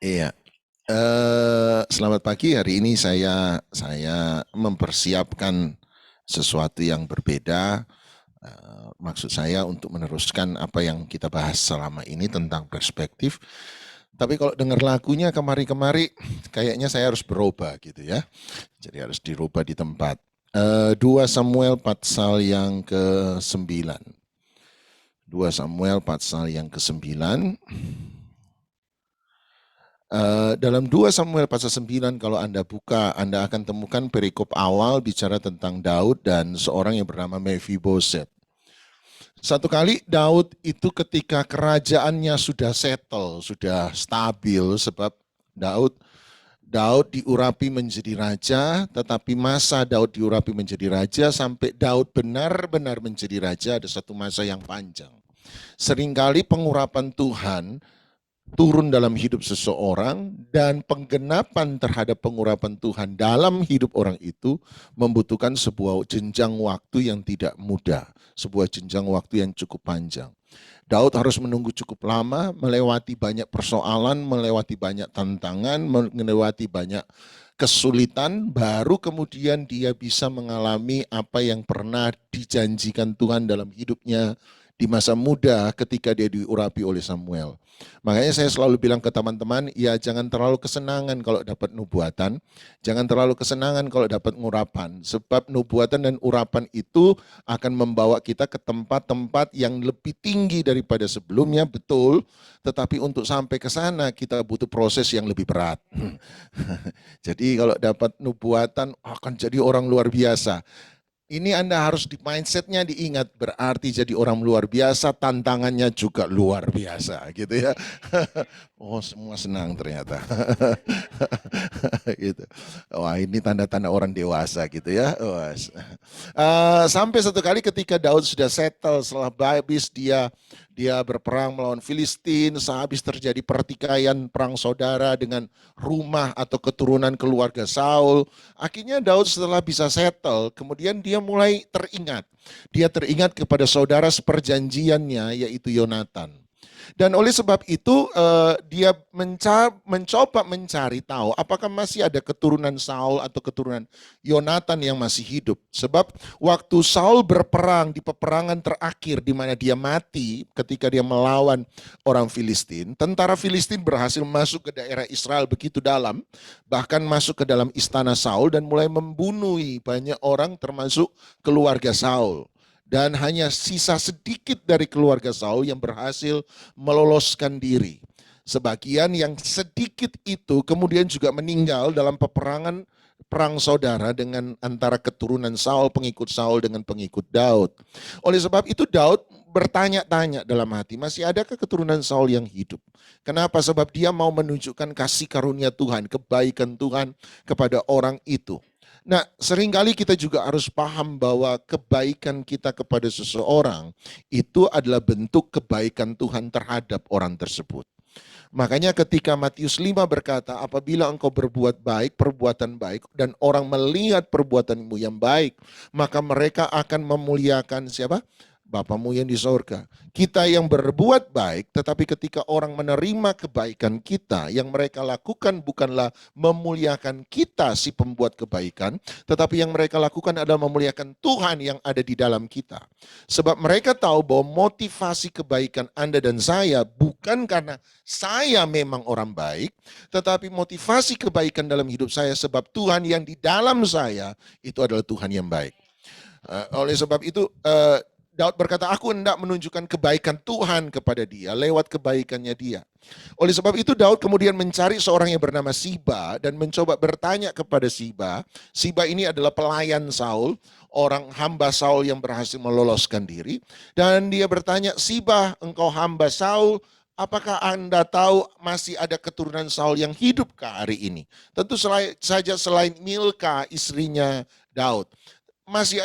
Iya. Selamat pagi. Hari ini saya mempersiapkan sesuatu yang berbeda. Maksud saya untuk meneruskan apa yang kita bahas selama ini tentang perspektif. Tapi kalau dengar lagunya kemari-kemari, kayaknya saya harus berubah gitu ya. Jadi harus dirubah di tempat. 2 Samuel pasal yang ke-9. 2 Samuel pasal yang ke-9. Dalam 2 Samuel pasal 9 kalau Anda buka, Anda akan temukan perikop awal bicara tentang Daud dan seorang yang bernama Mephiboset. Satu kali Daud itu ketika kerajaannya sudah settle, sudah stabil, sebab Daud diurapi menjadi raja, tetapi masa Daud diurapi menjadi raja sampai Daud benar-benar menjadi raja ada satu masa yang panjang. Seringkali pengurapan Tuhan turun dalam hidup seseorang dan penggenapan terhadap pengurapan Tuhan dalam hidup orang itu membutuhkan sebuah jenjang waktu yang tidak mudah, sebuah jenjang waktu yang cukup panjang. Daud harus menunggu cukup lama, melewati banyak persoalan, melewati banyak tantangan, melewati banyak kesulitan, baru kemudian dia bisa mengalami apa yang pernah dijanjikan Tuhan dalam hidupnya di masa muda ketika dia diurapi oleh Samuel. Makanya saya selalu bilang ke teman-teman, ya jangan terlalu kesenangan kalau dapat nubuatan, jangan terlalu kesenangan kalau dapat ngurapan, sebab nubuatan dan urapan itu akan membawa kita ke tempat-tempat yang lebih tinggi daripada sebelumnya, betul, tetapi untuk sampai ke sana kita butuh proses yang lebih berat. Jadi kalau dapat nubuatan akan jadi orang luar biasa. Ini Anda harus di mindsetnya diingat, berarti jadi orang luar biasa, tantangannya juga luar biasa gitu ya. Oh semua senang ternyata. Gitu. Wah ini tanda-tanda orang dewasa gitu ya. Sampai satu kali ketika Daud sudah settle setelah habis dia berperang melawan Filistin, sehabis terjadi pertikaian perang saudara dengan rumah atau keturunan keluarga Saul. Akhirnya Daud setelah bisa settle, kemudian dia mulai teringat. Dia teringat kepada saudara seperjanjiannya yaitu Yonatan. Dan oleh sebab itu dia mencoba mencari tahu apakah masih ada keturunan Saul atau keturunan Yonatan yang masih hidup. Sebab waktu Saul berperang di peperangan terakhir di mana dia mati ketika dia melawan orang Filistin, tentara Filistin berhasil masuk ke daerah Israel begitu dalam, bahkan masuk ke dalam istana Saul dan mulai membunuh banyak orang termasuk keluarga Saul. Dan hanya sisa sedikit dari keluarga Saul yang berhasil meloloskan diri. Sebagian yang sedikit itu kemudian juga meninggal dalam peperangan perang saudara dengan antara keturunan Saul, pengikut Saul dengan pengikut Daud. Oleh sebab itu Daud bertanya-tanya dalam hati, masih adakah keturunan Saul yang hidup? Kenapa? Sebab dia mau menunjukkan kasih karunia Tuhan, kebaikan Tuhan kepada orang itu. Nah, seringkali kita juga harus paham bahwa kebaikan kita kepada seseorang itu adalah bentuk kebaikan Tuhan terhadap orang tersebut. Makanya ketika Matius 5 berkata, apabila engkau berbuat baik, perbuatan baik, dan orang melihat perbuatanmu yang baik, maka mereka akan memuliakan siapa? Bapamu yang di sorga. Kita yang berbuat baik, tetapi ketika orang menerima kebaikan kita, yang mereka lakukan bukanlah memuliakan kita si pembuat kebaikan, tetapi yang mereka lakukan adalah memuliakan Tuhan yang ada di dalam kita. Sebab mereka tahu bahwa motivasi kebaikan Anda dan saya bukan karena saya memang orang baik, tetapi motivasi kebaikan dalam hidup saya sebab Tuhan yang di dalam saya itu adalah Tuhan yang baik. Oleh sebab itu Daud berkata, aku hendak menunjukkan kebaikan Tuhan kepada dia lewat kebaikannya dia. Oleh sebab itu Daud kemudian mencari seorang yang bernama Siba dan mencoba bertanya kepada Siba. Siba ini adalah pelayan Saul, orang hamba Saul yang berhasil meloloskan diri. Dan dia bertanya, Siba engkau hamba Saul, apakah Anda tahu masih ada keturunan Saul yang hidup ke hari ini? Tentu saja selain Milka istrinya Daud. Masih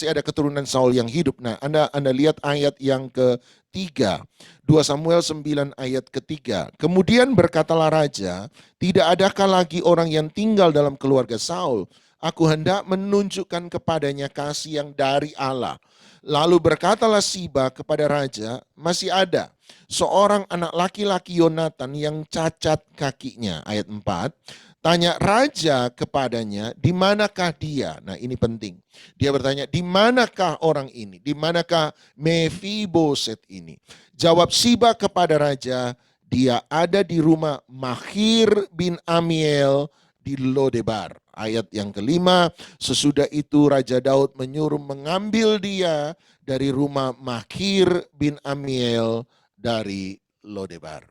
ada keturunan Saul yang hidup. Nah, Anda lihat ayat yang ketiga. 2 Samuel 9 ayat ketiga. Kemudian berkatalah raja, tidak adakah lagi orang yang tinggal dalam keluarga Saul Aku hendak menunjukkan kepadanya kasih yang dari Allah. Lalu berkatalah Siba kepada raja, masih ada seorang anak laki-laki Yonatan yang cacat kakinya. Ayat 4. Tanya raja kepadanya, di manakah dia? Nah ini penting. Dia bertanya, di manakah orang ini? Di manakah Mephiboset ini? Jawab Siba kepada raja, dia ada di rumah Mahir bin Amiel di Lodebar. Ayat yang kelima, sesudah itu Raja Daud menyuruh mengambil dia dari rumah Mahir bin Amiel dari Lodebar.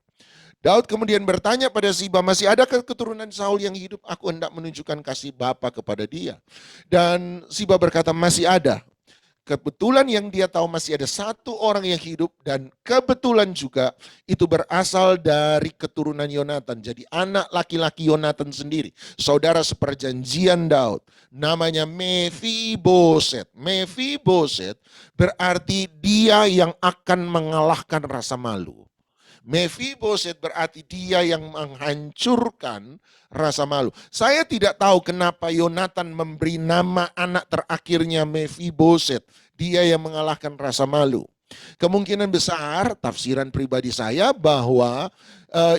Daud kemudian bertanya pada Siba, masih adakah keturunan Saul yang hidup? Aku hendak menunjukkan kasih Bapa kepada dia. Dan Siba berkata, masih ada. Kebetulan yang dia tahu masih ada satu orang yang hidup dan kebetulan juga itu berasal dari keturunan Yonatan. Jadi anak laki-laki Yonatan sendiri, saudara seperjanjian Daud, namanya Mephiboset. Mephiboset berarti dia yang akan mengalahkan rasa malu. Mephiboset berarti dia yang menghancurkan rasa malu. Saya tidak tahu kenapa Yonatan memberi nama anak terakhirnya Mephiboset. Dia yang mengalahkan rasa malu. Kemungkinan besar tafsiran pribadi saya bahwa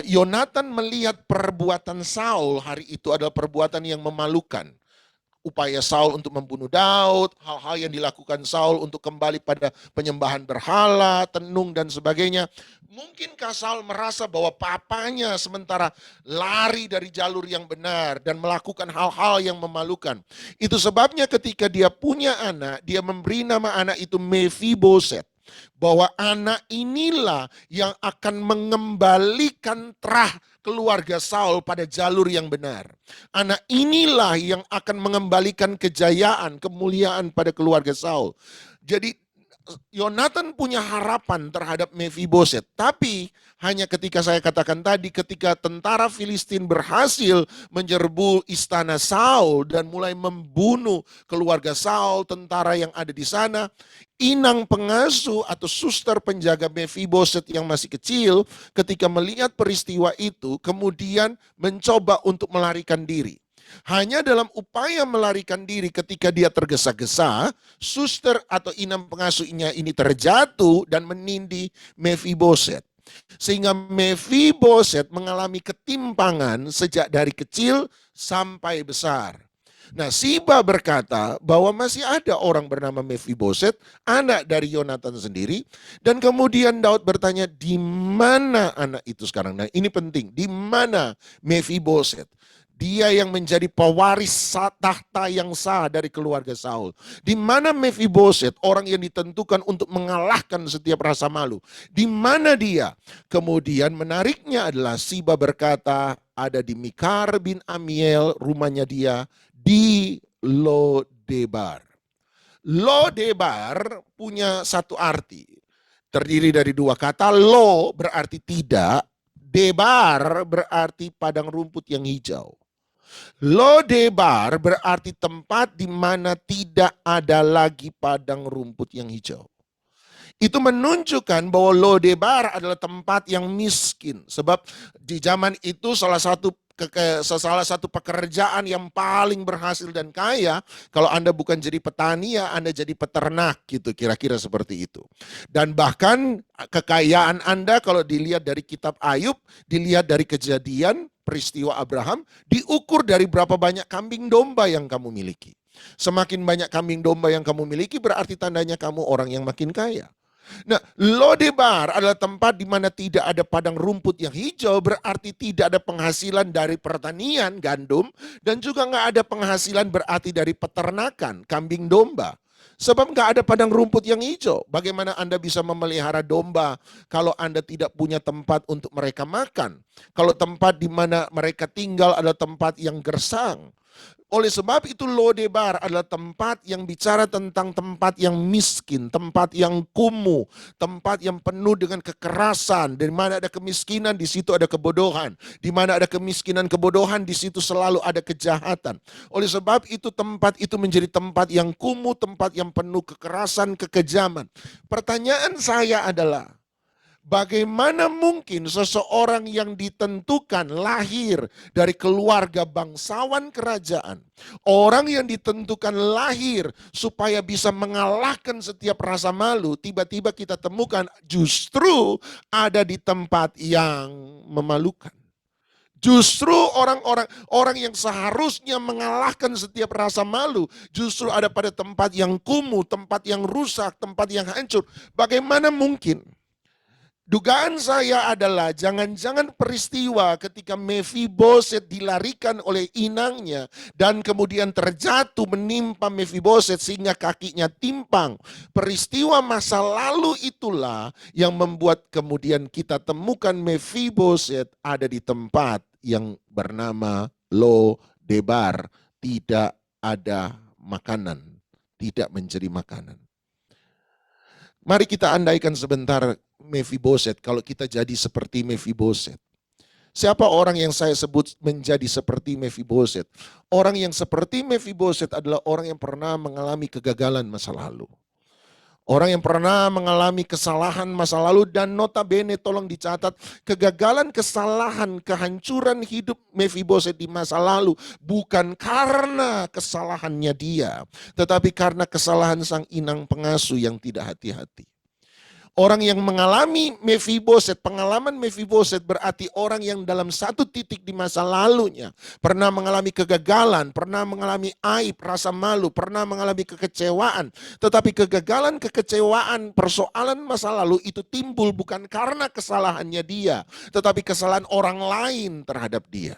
Yonatan melihat perbuatan Saul hari itu adalah perbuatan yang memalukan. Upaya Saul untuk membunuh Daud, hal-hal yang dilakukan Saul untuk kembali pada penyembahan berhala, tenung dan sebagainya. Mungkinkah Saul merasa bahwa papanya sementara lari dari jalur yang benar dan melakukan hal-hal yang memalukan. Itu sebabnya ketika dia punya anak, dia memberi nama anak itu Mephiboset. Bahwa anak inilah yang akan mengembalikan terah keluarga Saul pada jalur yang benar. Anak inilah yang akan mengembalikan kejayaan, kemuliaan pada keluarga Saul. Jadi Yonatan punya harapan terhadap Mephiboset. Tapi hanya ketika saya katakan tadi, ketika tentara Filistin berhasil menyerbu istana Saul dan mulai membunuh keluarga Saul, tentara yang ada di sana, inang pengasuh atau suster penjaga Mephiboset yang masih kecil ketika melihat peristiwa itu kemudian mencoba untuk melarikan diri. Hanya dalam upaya melarikan diri ketika dia tergesa-gesa, suster atau inang pengasuhnya ini terjatuh dan menindih Mephiboset. Sehingga Mephiboset mengalami ketimpangan sejak dari kecil sampai besar. Nah, Siba berkata bahwa masih ada orang bernama Mephiboset, anak dari Yonatan sendiri. Dan kemudian Daud bertanya, di mana anak itu sekarang? Nah, ini penting, di mana Mephiboset? Dia yang menjadi pewaris tahta yang sah dari keluarga Saul. Di mana Mephiboset, orang yang ditentukan untuk mengalahkan setiap rasa malu. Di mana dia? Kemudian menariknya adalah Siba berkata, ada di Mikar bin Amiel, rumahnya dia di Lodebar. Lodebar punya satu arti. Terdiri dari dua kata, lo berarti tidak, debar berarti padang rumput yang hijau. Lodebar berarti tempat di mana tidak ada lagi padang rumput yang hijau. Itu menunjukkan bahwa Lodebar adalah tempat yang miskin. Sebab di zaman itu salah satu pekerjaan yang paling berhasil dan kaya, kalau Anda bukan jadi petani ya Anda jadi peternak gitu, kira-kira seperti itu. Dan bahkan kekayaan Anda kalau dilihat dari kitab Ayub, dilihat dari Kejadian, peristiwa Abraham, diukur dari berapa banyak kambing domba yang kamu miliki. Semakin banyak kambing domba yang kamu miliki berarti tandanya kamu orang yang makin kaya. Nah, Lodebar adalah tempat di mana tidak ada padang rumput yang hijau, berarti tidak ada penghasilan dari pertanian gandum, dan juga nggak ada penghasilan berarti dari peternakan kambing domba. Sebab nggak ada padang rumput yang hijau. Bagaimana Anda bisa memelihara domba kalau Anda tidak punya tempat untuk mereka makan? Kalau tempat di mana mereka tinggal adalah tempat yang gersang. Oleh sebab itu Lodebar adalah tempat yang bicara tentang tempat yang miskin, tempat yang kumuh, tempat yang penuh dengan kekerasan. Di mana ada kemiskinan, di situ ada kebodohan. Di mana ada kemiskinan, kebodohan, di situ selalu ada kejahatan. Oleh sebab itu tempat itu menjadi tempat yang kumuh, tempat yang penuh kekerasan, kekejaman. Pertanyaan saya adalah, Bagaimana mungkin seseorang yang ditentukan lahir dari keluarga bangsawan kerajaan, orang yang ditentukan lahir supaya bisa mengalahkan setiap rasa malu, tiba-tiba kita temukan justru ada di tempat yang memalukan. Justru orang yang seharusnya mengalahkan setiap rasa malu, justru ada pada tempat yang kumuh, tempat yang rusak, tempat yang hancur. Bagaimana mungkin? Dugaan saya adalah jangan-jangan peristiwa ketika Mephiboset dilarikan oleh inangnya dan kemudian terjatuh menimpa Mephiboset sehingga kakinya timpang. Peristiwa masa lalu itulah yang membuat kemudian kita temukan Mephiboset ada di tempat yang bernama Lo-debar. Tidak ada makanan, tidak mencari makanan. Mari kita andaikan sebentar Mephiboset, kalau kita jadi seperti Mephiboset. Siapa orang yang saya sebut menjadi seperti Mephiboset? Orang yang seperti Mephiboset adalah orang yang pernah mengalami kegagalan masa lalu. Orang yang pernah mengalami kesalahan masa lalu dan notabene tolong dicatat, kegagalan, kesalahan, kehancuran hidup Mephiboset di masa lalu bukan karena kesalahannya dia, tetapi karena kesalahan sang inang pengasuh yang tidak hati-hati. Orang yang mengalami Mephiboset, pengalaman Mephiboset berarti orang yang dalam satu titik di masa lalunya pernah mengalami kegagalan, pernah mengalami aib, rasa malu, pernah mengalami kekecewaan. Tetapi kegagalan, kekecewaan, persoalan masa lalu itu timbul bukan karena kesalahannya dia, tetapi kesalahan orang lain terhadap dia.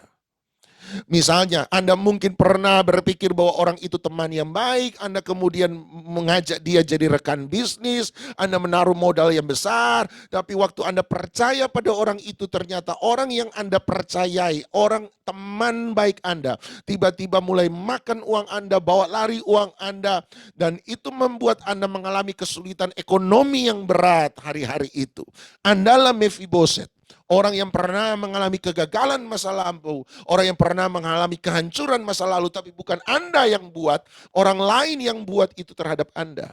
Misalnya, Anda mungkin pernah berpikir bahwa orang itu teman yang baik, Anda kemudian mengajak dia jadi rekan bisnis, Anda menaruh modal yang besar, tapi waktu Anda percaya pada orang itu ternyata orang yang Anda percayai, orang teman baik Anda, tiba-tiba mulai makan uang Anda, bawa lari uang Anda, dan itu membuat Anda mengalami kesulitan ekonomi yang berat hari-hari itu. Andalah Mephiboset. Orang yang pernah mengalami kegagalan masa lampau, orang yang pernah mengalami kehancuran masa lalu, tapi bukan Anda yang buat, orang lain yang buat itu terhadap Anda.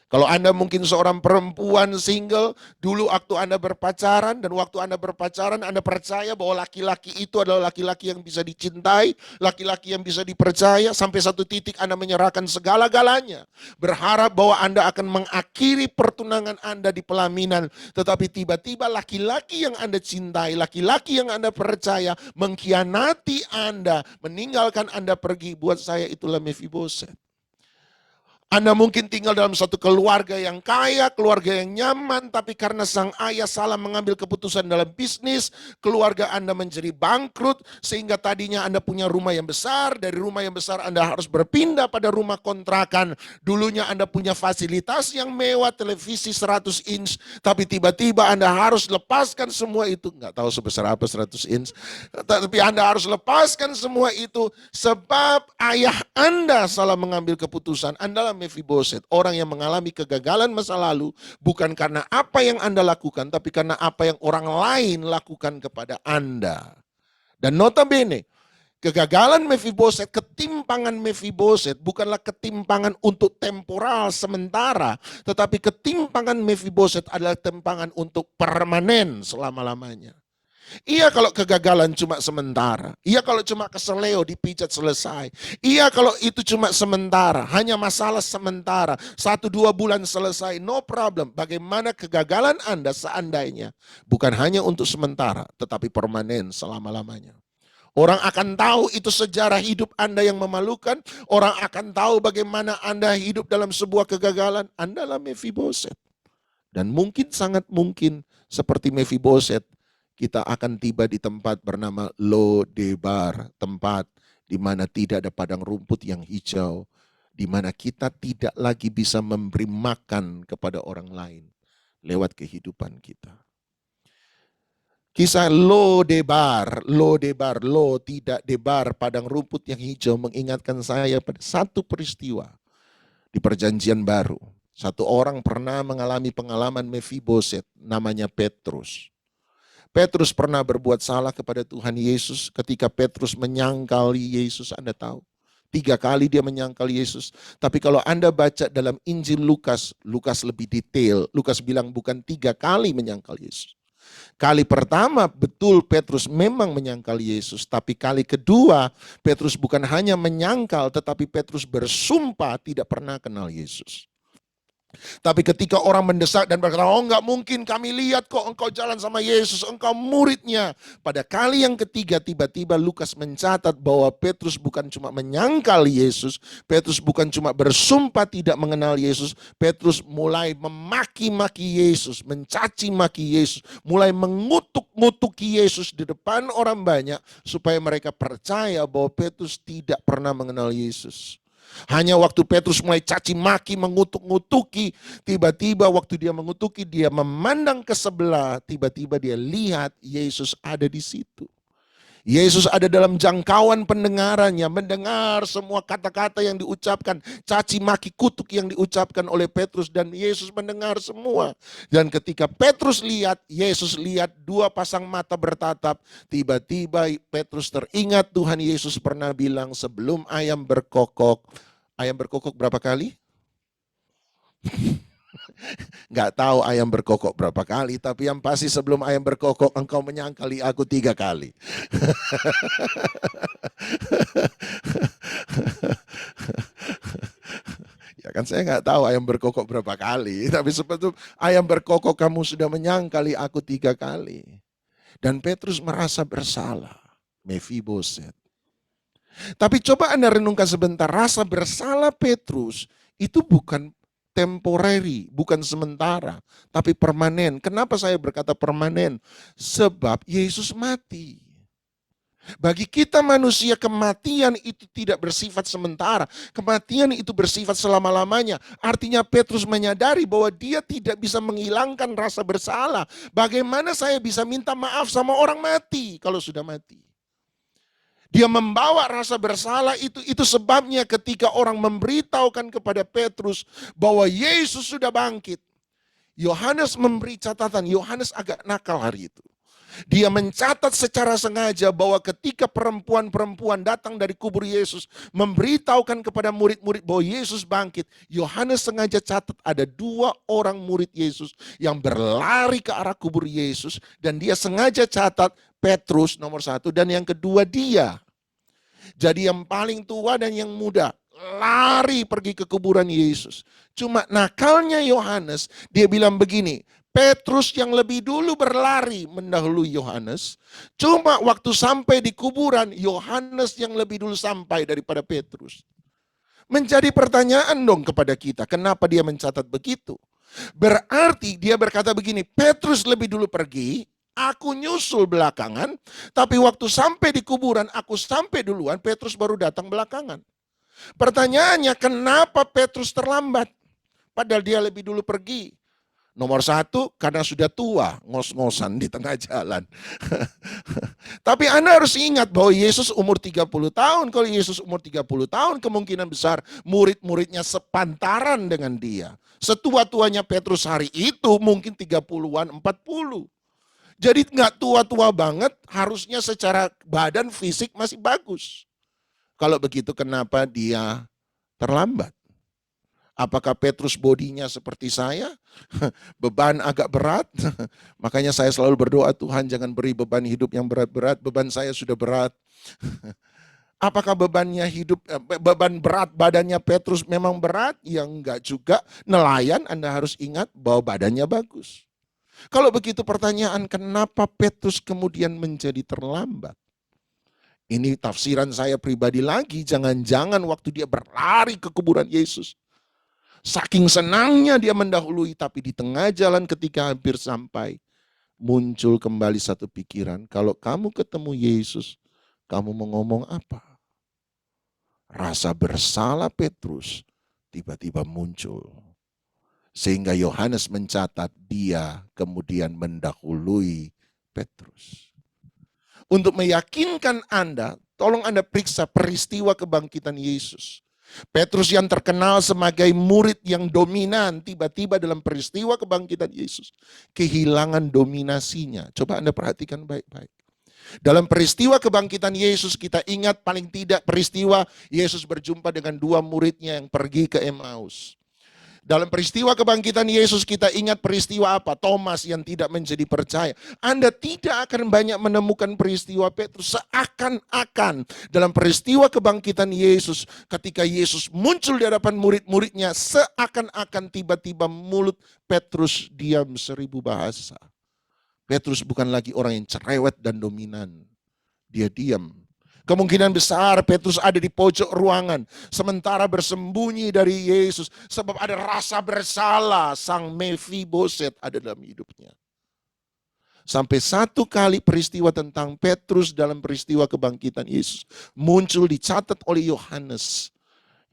Kalau Anda mungkin seorang perempuan single, dulu waktu Anda berpacaran, dan waktu Anda berpacaran Anda percaya bahwa laki-laki itu adalah laki-laki yang bisa dicintai, laki-laki yang bisa dipercaya, sampai satu titik Anda menyerahkan segala-galanya. Berharap bahwa Anda akan mengakhiri pertunangan Anda di pelaminan, tetapi tiba-tiba laki-laki yang Anda cintai, laki-laki yang Anda percaya, mengkhianati Anda, meninggalkan Anda pergi. Buat saya itulah Mephiboset. Anda mungkin tinggal dalam satu keluarga yang kaya, keluarga yang nyaman, tapi karena sang ayah salah mengambil keputusan dalam bisnis, keluarga Anda menjadi bangkrut, sehingga tadinya Anda punya rumah yang besar, dari rumah yang besar Anda harus berpindah pada rumah kontrakan. Dulunya Anda punya fasilitas yang mewah, televisi 100 inch, tapi tiba-tiba Anda harus lepaskan semua itu, nggak tahu sebesar apa 100 inch, tapi Anda harus lepaskan semua itu, sebab ayah Anda salah mengambil keputusan. Anda Mephiboset, orang yang mengalami kegagalan masa lalu bukan karena apa yang Anda lakukan, tapi karena apa yang orang lain lakukan kepada Anda. Dan notabene, kegagalan Mephiboset, ketimpangan Mephiboset bukanlah ketimpangan untuk temporal sementara, tetapi ketimpangan Mephiboset adalah ketimpangan untuk permanen selama-lamanya. Iya kalau kegagalan cuma sementara. Iya kalau cuma keseleo dipijat selesai. Iya kalau itu cuma sementara. Hanya masalah sementara. 1-2 bulan selesai. No problem. Bagaimana kegagalan Anda seandainya. Bukan hanya untuk sementara. Tetapi permanen selama-lamanya. Orang akan tahu itu sejarah hidup Anda yang memalukan. Orang akan tahu bagaimana Anda hidup dalam sebuah kegagalan. Anda lah Mephiboset. Dan mungkin sangat mungkin seperti Mephiboset, kita akan tiba di tempat bernama Lo-debar, tempat di mana tidak ada padang rumput yang hijau, di mana kita tidak lagi bisa memberi makan kepada orang lain lewat kehidupan kita. Kisah Lo-debar, Lo tidak debar, padang rumput yang hijau, mengingatkan saya pada satu peristiwa di Perjanjian Baru. Satu orang pernah mengalami pengalaman Mephiboset, namanya Petrus. Petrus pernah berbuat salah kepada Tuhan Yesus. Ketika Petrus menyangkali Yesus, Anda tahu, 3 kali dia menyangkal Yesus. Tapi kalau Anda baca dalam Injil Lukas, Lukas lebih detail. Lukas bilang bukan 3 kali menyangkal Yesus. Kali pertama betul Petrus memang menyangkal Yesus. Tapi kali kedua Petrus bukan hanya menyangkal, tetapi Petrus bersumpah tidak pernah kenal Yesus. Tapi ketika orang mendesak dan berkata, oh enggak mungkin, kami lihat kok engkau jalan sama Yesus, engkau muridnya. Pada kali yang ketiga tiba-tiba Lukas mencatat bahwa Petrus bukan cuma menyangkal Yesus, Petrus bukan cuma bersumpah tidak mengenal Yesus, Petrus mulai memaki-maki Yesus, mencaci maki Yesus, mulai mengutuk-ngutuki Yesus di depan orang banyak supaya mereka percaya bahwa Petrus tidak pernah mengenal Yesus. Hanya waktu Petrus mulai caci maki, mengutuk-ngutuki, tiba-tiba waktu dia mengutuki, dia memandang ke sebelah, tiba-tiba dia lihat Yesus ada di situ. Yesus ada dalam jangkauan pendengarannya, mendengar semua kata-kata yang diucapkan, caci maki kutuk yang diucapkan oleh Petrus, dan Yesus mendengar semua. Dan ketika Petrus lihat, Yesus lihat 2 pasang mata bertatap, tiba-tiba Petrus teringat Tuhan Yesus pernah bilang sebelum ayam berkokok berapa kali? Nggak tahu ayam berkokok berapa kali, tapi yang pasti sebelum ayam berkokok engkau menyangkali aku 3 kali. Ya kan saya nggak tahu ayam berkokok berapa kali, tapi sebetulnya ayam berkokok kamu sudah menyangkali aku 3 kali. Dan Petrus merasa bersalah, Mefiboset. Tapi coba Anda renungkan sebentar, rasa bersalah Petrus itu bukan temporary, bukan sementara, tapi permanen. Kenapa saya berkata permanen? Sebab Yesus mati. Bagi kita manusia, kematian itu tidak bersifat sementara. Kematian itu bersifat selama-lamanya. Artinya Petrus menyadari bahwa dia tidak bisa menghilangkan rasa bersalah. Bagaimana saya bisa minta maaf sama orang mati kalau sudah mati? Dia membawa rasa bersalah itu sebabnya ketika orang memberitahukan kepada Petrus bahwa Yesus sudah bangkit. Yohanes memberi catatan, Yohanes agak nakal hari itu. Dia mencatat secara sengaja bahwa ketika perempuan-perempuan datang dari kubur Yesus memberitahukan kepada murid-murid bahwa Yesus bangkit, Yohanes sengaja catat ada 2 orang murid Yesus yang berlari ke arah kubur Yesus, dan dia sengaja catat Petrus nomor 1 dan yang kedua dia. Jadi yang paling tua dan yang muda lari pergi ke kuburan Yesus. Cuma nakalnya Yohanes, dia bilang begini, Petrus yang lebih dulu berlari mendahului Yohanes. Cuma waktu sampai di kuburan, Yohanes yang lebih dulu sampai daripada Petrus. Menjadi pertanyaan dong kepada kita, kenapa dia mencatat begitu? Berarti dia berkata begini, Petrus lebih dulu pergi, aku nyusul belakangan, tapi waktu sampai di kuburan, aku sampai duluan, Petrus baru datang belakangan. Pertanyaannya, kenapa Petrus terlambat? Padahal dia lebih dulu pergi. Nomor 1, karena sudah tua, ngos-ngosan di tengah jalan. Tapi Anda harus ingat bahwa Yesus umur 30 tahun. Kalau Yesus umur 30 tahun, kemungkinan besar murid-muridnya sepantaran dengan dia. Setua-tuanya Petrus hari itu mungkin 30-an, 40. Jadi nggak tua-tua banget, harusnya secara badan fisik masih bagus. Kalau begitu kenapa dia terlambat? Apakah Petrus bodinya seperti saya? Beban agak berat. Makanya saya selalu berdoa, Tuhan jangan beri beban hidup yang berat-berat. Beban saya sudah berat. Apakah bebannya beban berat badannya Petrus memang berat? Ya enggak juga. Nelayan Anda harus ingat bahwa badannya bagus. Kalau begitu pertanyaan, kenapa Petrus kemudian menjadi terlambat? Ini tafsiran saya pribadi lagi, jangan-jangan waktu dia berlari ke kuburan Yesus, saking senangnya dia mendahului, tapi di tengah jalan ketika hampir sampai, muncul kembali satu pikiran, kalau kamu ketemu Yesus, kamu mau ngomong apa? Rasa bersalah Petrus tiba-tiba muncul. Sehingga Yohanes mencatat dia kemudian mendahului Petrus. Untuk meyakinkan Anda, tolong Anda periksa peristiwa kebangkitan Yesus. Petrus yang terkenal sebagai murid yang dominan, tiba-tiba dalam peristiwa kebangkitan Yesus, kehilangan dominasinya. Coba Anda perhatikan baik-baik. Dalam peristiwa kebangkitan Yesus kita ingat paling tidak peristiwa Yesus berjumpa dengan dua muridnya yang pergi ke Emmaus. Dalam peristiwa kebangkitan Yesus kita ingat peristiwa apa? Thomas yang tidak menjadi percaya. Anda tidak akan banyak menemukan peristiwa Petrus. Seakan-akan dalam peristiwa kebangkitan Yesus, ketika Yesus muncul di hadapan murid-muridnya, seakan-akan tiba-tiba mulut Petrus diam 1000 bahasa. Petrus bukan lagi orang yang cerewet dan dominan. Dia diam. Kemungkinan besar Petrus ada di pojok ruangan sementara bersembunyi dari Yesus sebab ada rasa bersalah. Sang Mefiboset ada dalam hidupnya. Sampai satu kali peristiwa tentang Petrus dalam peristiwa kebangkitan Yesus muncul, dicatat oleh Yohanes.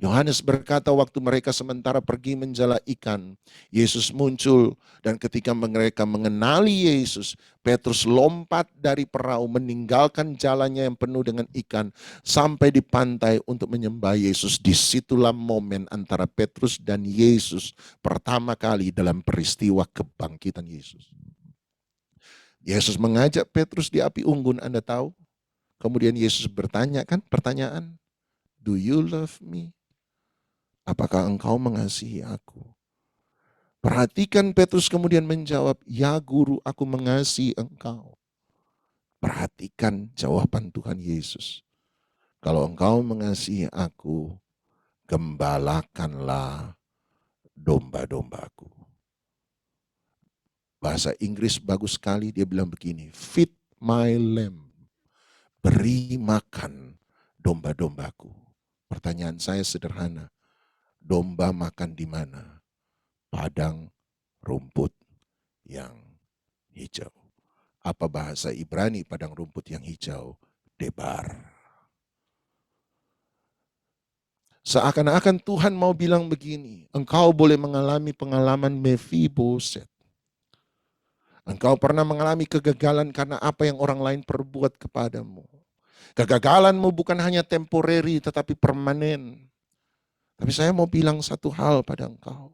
Yohanes berkata waktu mereka sementara pergi menjala ikan, Yesus muncul, dan ketika mereka mengenali Yesus, Petrus lompat dari perahu meninggalkan jalannya yang penuh dengan ikan sampai di pantai untuk menyembah Yesus. Disitulah momen antara Petrus dan Yesus pertama kali dalam peristiwa kebangkitan Yesus. Yesus mengajak Petrus di api unggun, Anda tahu? Kemudian Yesus bertanya kan pertanyaan, "Do you love me?" Apakah engkau mengasihi aku? Perhatikan Petrus kemudian menjawab, "Ya Guru, aku mengasihi engkau." Perhatikan jawaban Tuhan Yesus. "Kalau engkau mengasihi aku, gembalakanlah domba-dombaku." Bahasa Inggris bagus sekali, dia bilang begini, "Feed my lamb." Beri makan domba-dombaku. Pertanyaan saya sederhana. Domba makan di mana? Padang rumput yang hijau. Apa bahasa Ibrani padang rumput yang hijau? Debar. Seakan-akan Tuhan mau bilang begini, engkau boleh mengalami pengalaman Mefiboset. Engkau pernah mengalami kegagalan karena apa yang orang lain perbuat kepadamu. Kegagalanmu bukan hanya temporary tetapi permanen. Tapi saya mau bilang satu hal pada engkau.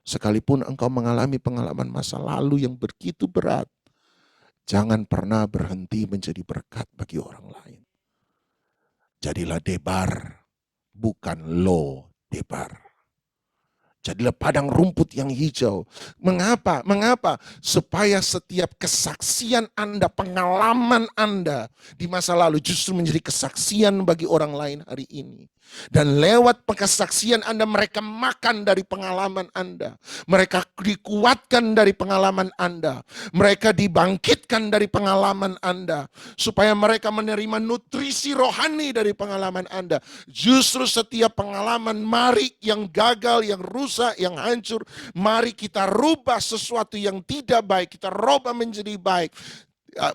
Sekalipun engkau mengalami pengalaman masa lalu yang begitu berat, jangan pernah berhenti menjadi berkat bagi orang lain. Jadilah debar, bukan lo debar. Jadilah padang rumput yang hijau. Mengapa? Mengapa? Supaya setiap kesaksian Anda, pengalaman Anda di masa lalu justru menjadi kesaksian bagi orang lain hari ini. Dan lewat kesaksian Anda, mereka makan dari pengalaman Anda. Mereka dikuatkan dari pengalaman Anda. Mereka dibangkitkan dari pengalaman Anda. Supaya mereka menerima nutrisi rohani dari pengalaman Anda. Justru setiap pengalaman mari yang gagal, yang rusak, yang hancur, mari kita rubah sesuatu yang tidak baik, kita rubah menjadi baik.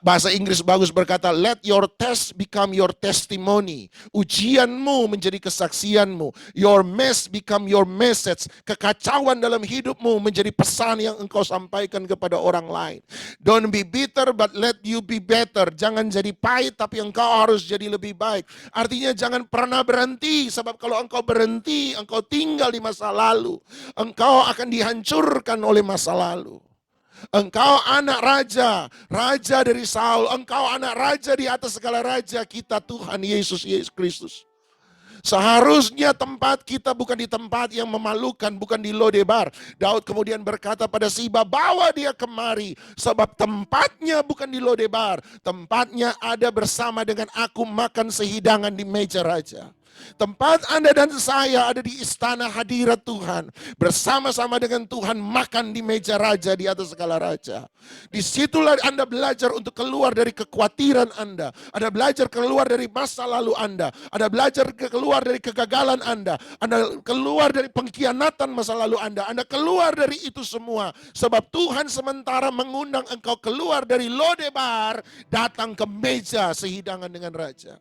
Bahasa Inggris bagus berkata, let your test become your testimony. Ujianmu menjadi kesaksianmu. Your mess become your message. Kekacauan dalam hidupmu menjadi pesan yang engkau sampaikan kepada orang lain. Don't be bitter but let you be better. Jangan jadi pahit tapi engkau harus jadi lebih baik. Artinya jangan pernah berhenti. Sebab kalau engkau berhenti, engkau tinggal di masa lalu. Engkau akan dihancurkan oleh masa lalu. Engkau anak raja, raja dari Saul. Engkau anak raja di atas segala raja kita, Tuhan Yesus Kristus. Seharusnya tempat kita bukan di tempat yang memalukan, bukan di Lodebar. Daud kemudian berkata pada Siba, bawa dia kemari. Sebab tempatnya bukan di Lodebar. Tempatnya ada bersama dengan aku makan sehidangan di meja raja. Tempat Anda dan saya ada di istana hadirat Tuhan. Bersama-sama dengan Tuhan makan di meja raja di atas segala raja. Disitulah Anda belajar untuk keluar dari kekhawatiran Anda. Anda belajar keluar dari masa lalu Anda. Anda belajar keluar dari kegagalan Anda. Anda keluar dari pengkhianatan masa lalu Anda. Anda keluar dari itu semua. Sebab Tuhan sementara mengundang engkau keluar dari Lodebar, datang ke meja sehidangan dengan raja.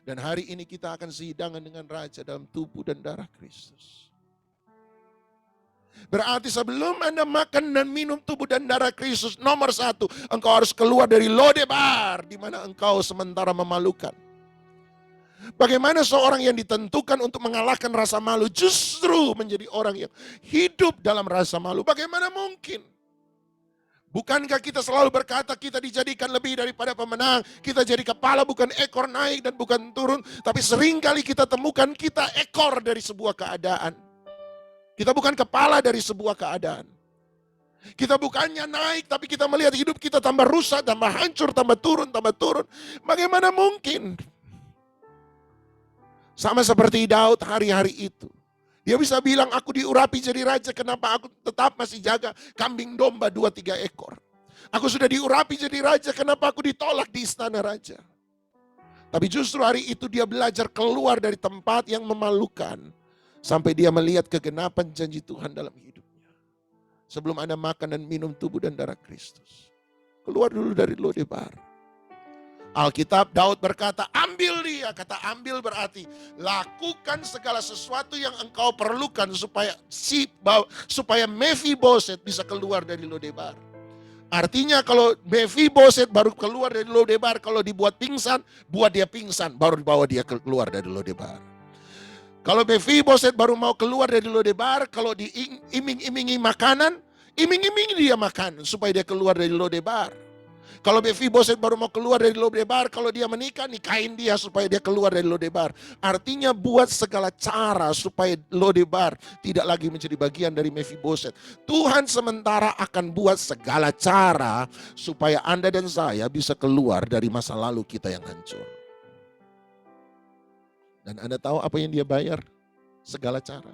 Dan hari ini kita akan sehidangan dengan raja dalam tubuh dan darah Kristus. Berarti sebelum Anda makan dan minum tubuh dan darah Kristus, nomor satu, engkau harus keluar dari Lodebar, di mana engkau sementara memalukan. Bagaimana seorang yang ditentukan untuk mengalahkan rasa malu justru menjadi orang yang hidup dalam rasa malu? Bagaimana mungkin? Bukankah kita selalu berkata kita dijadikan lebih daripada pemenang. Kita jadi kepala bukan ekor, naik dan bukan turun. Tapi seringkali kita temukan kita ekor dari sebuah keadaan. Kita bukan kepala dari sebuah keadaan. Kita bukannya naik, tapi kita melihat hidup kita tambah rusak, tambah hancur, tambah turun, tambah turun. Bagaimana mungkin? Sama seperti Daud hari-hari itu. Dia bisa bilang, aku diurapi jadi raja, kenapa aku tetap masih jaga kambing domba 2-3 ekor. Aku sudah diurapi jadi raja, kenapa aku ditolak di istana raja. Tapi justru hari itu dia belajar keluar dari tempat yang memalukan. Sampai dia melihat kegenapan janji Tuhan dalam hidupnya. Sebelum Anda makan dan minum tubuh dan darah Kristus. Keluar dulu dari Lodebar. Alkitab, Daud berkata, ambil dia. Kata ambil berarti lakukan segala sesuatu yang engkau perlukan supaya Mephiboset bisa keluar dari Lodebar. Artinya kalau Mephiboset baru keluar dari Lodebar, kalau dibuat pingsan, buat dia pingsan, baru bawa dia keluar dari Lodebar. Kalau Mephiboset baru mau keluar dari Lodebar, kalau diiming-imingi makanan, iming-imingi dia makan supaya dia keluar dari Lodebar. Kalau Mephiboset baru mau keluar dari Lodebar, kalau dia menikah, nikahin dia supaya dia keluar dari Lodebar. Artinya buat segala cara supaya Lodebar tidak lagi menjadi bagian dari Mephiboset. Tuhan sementara akan buat segala cara supaya Anda dan saya bisa keluar dari masa lalu kita yang hancur. Dan Anda tahu apa yang dia bayar? Segala cara.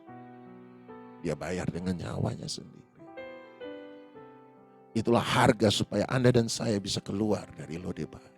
Dia bayar dengan nyawanya sendiri. Itulah harga supaya Anda dan saya bisa keluar dari Lodebar.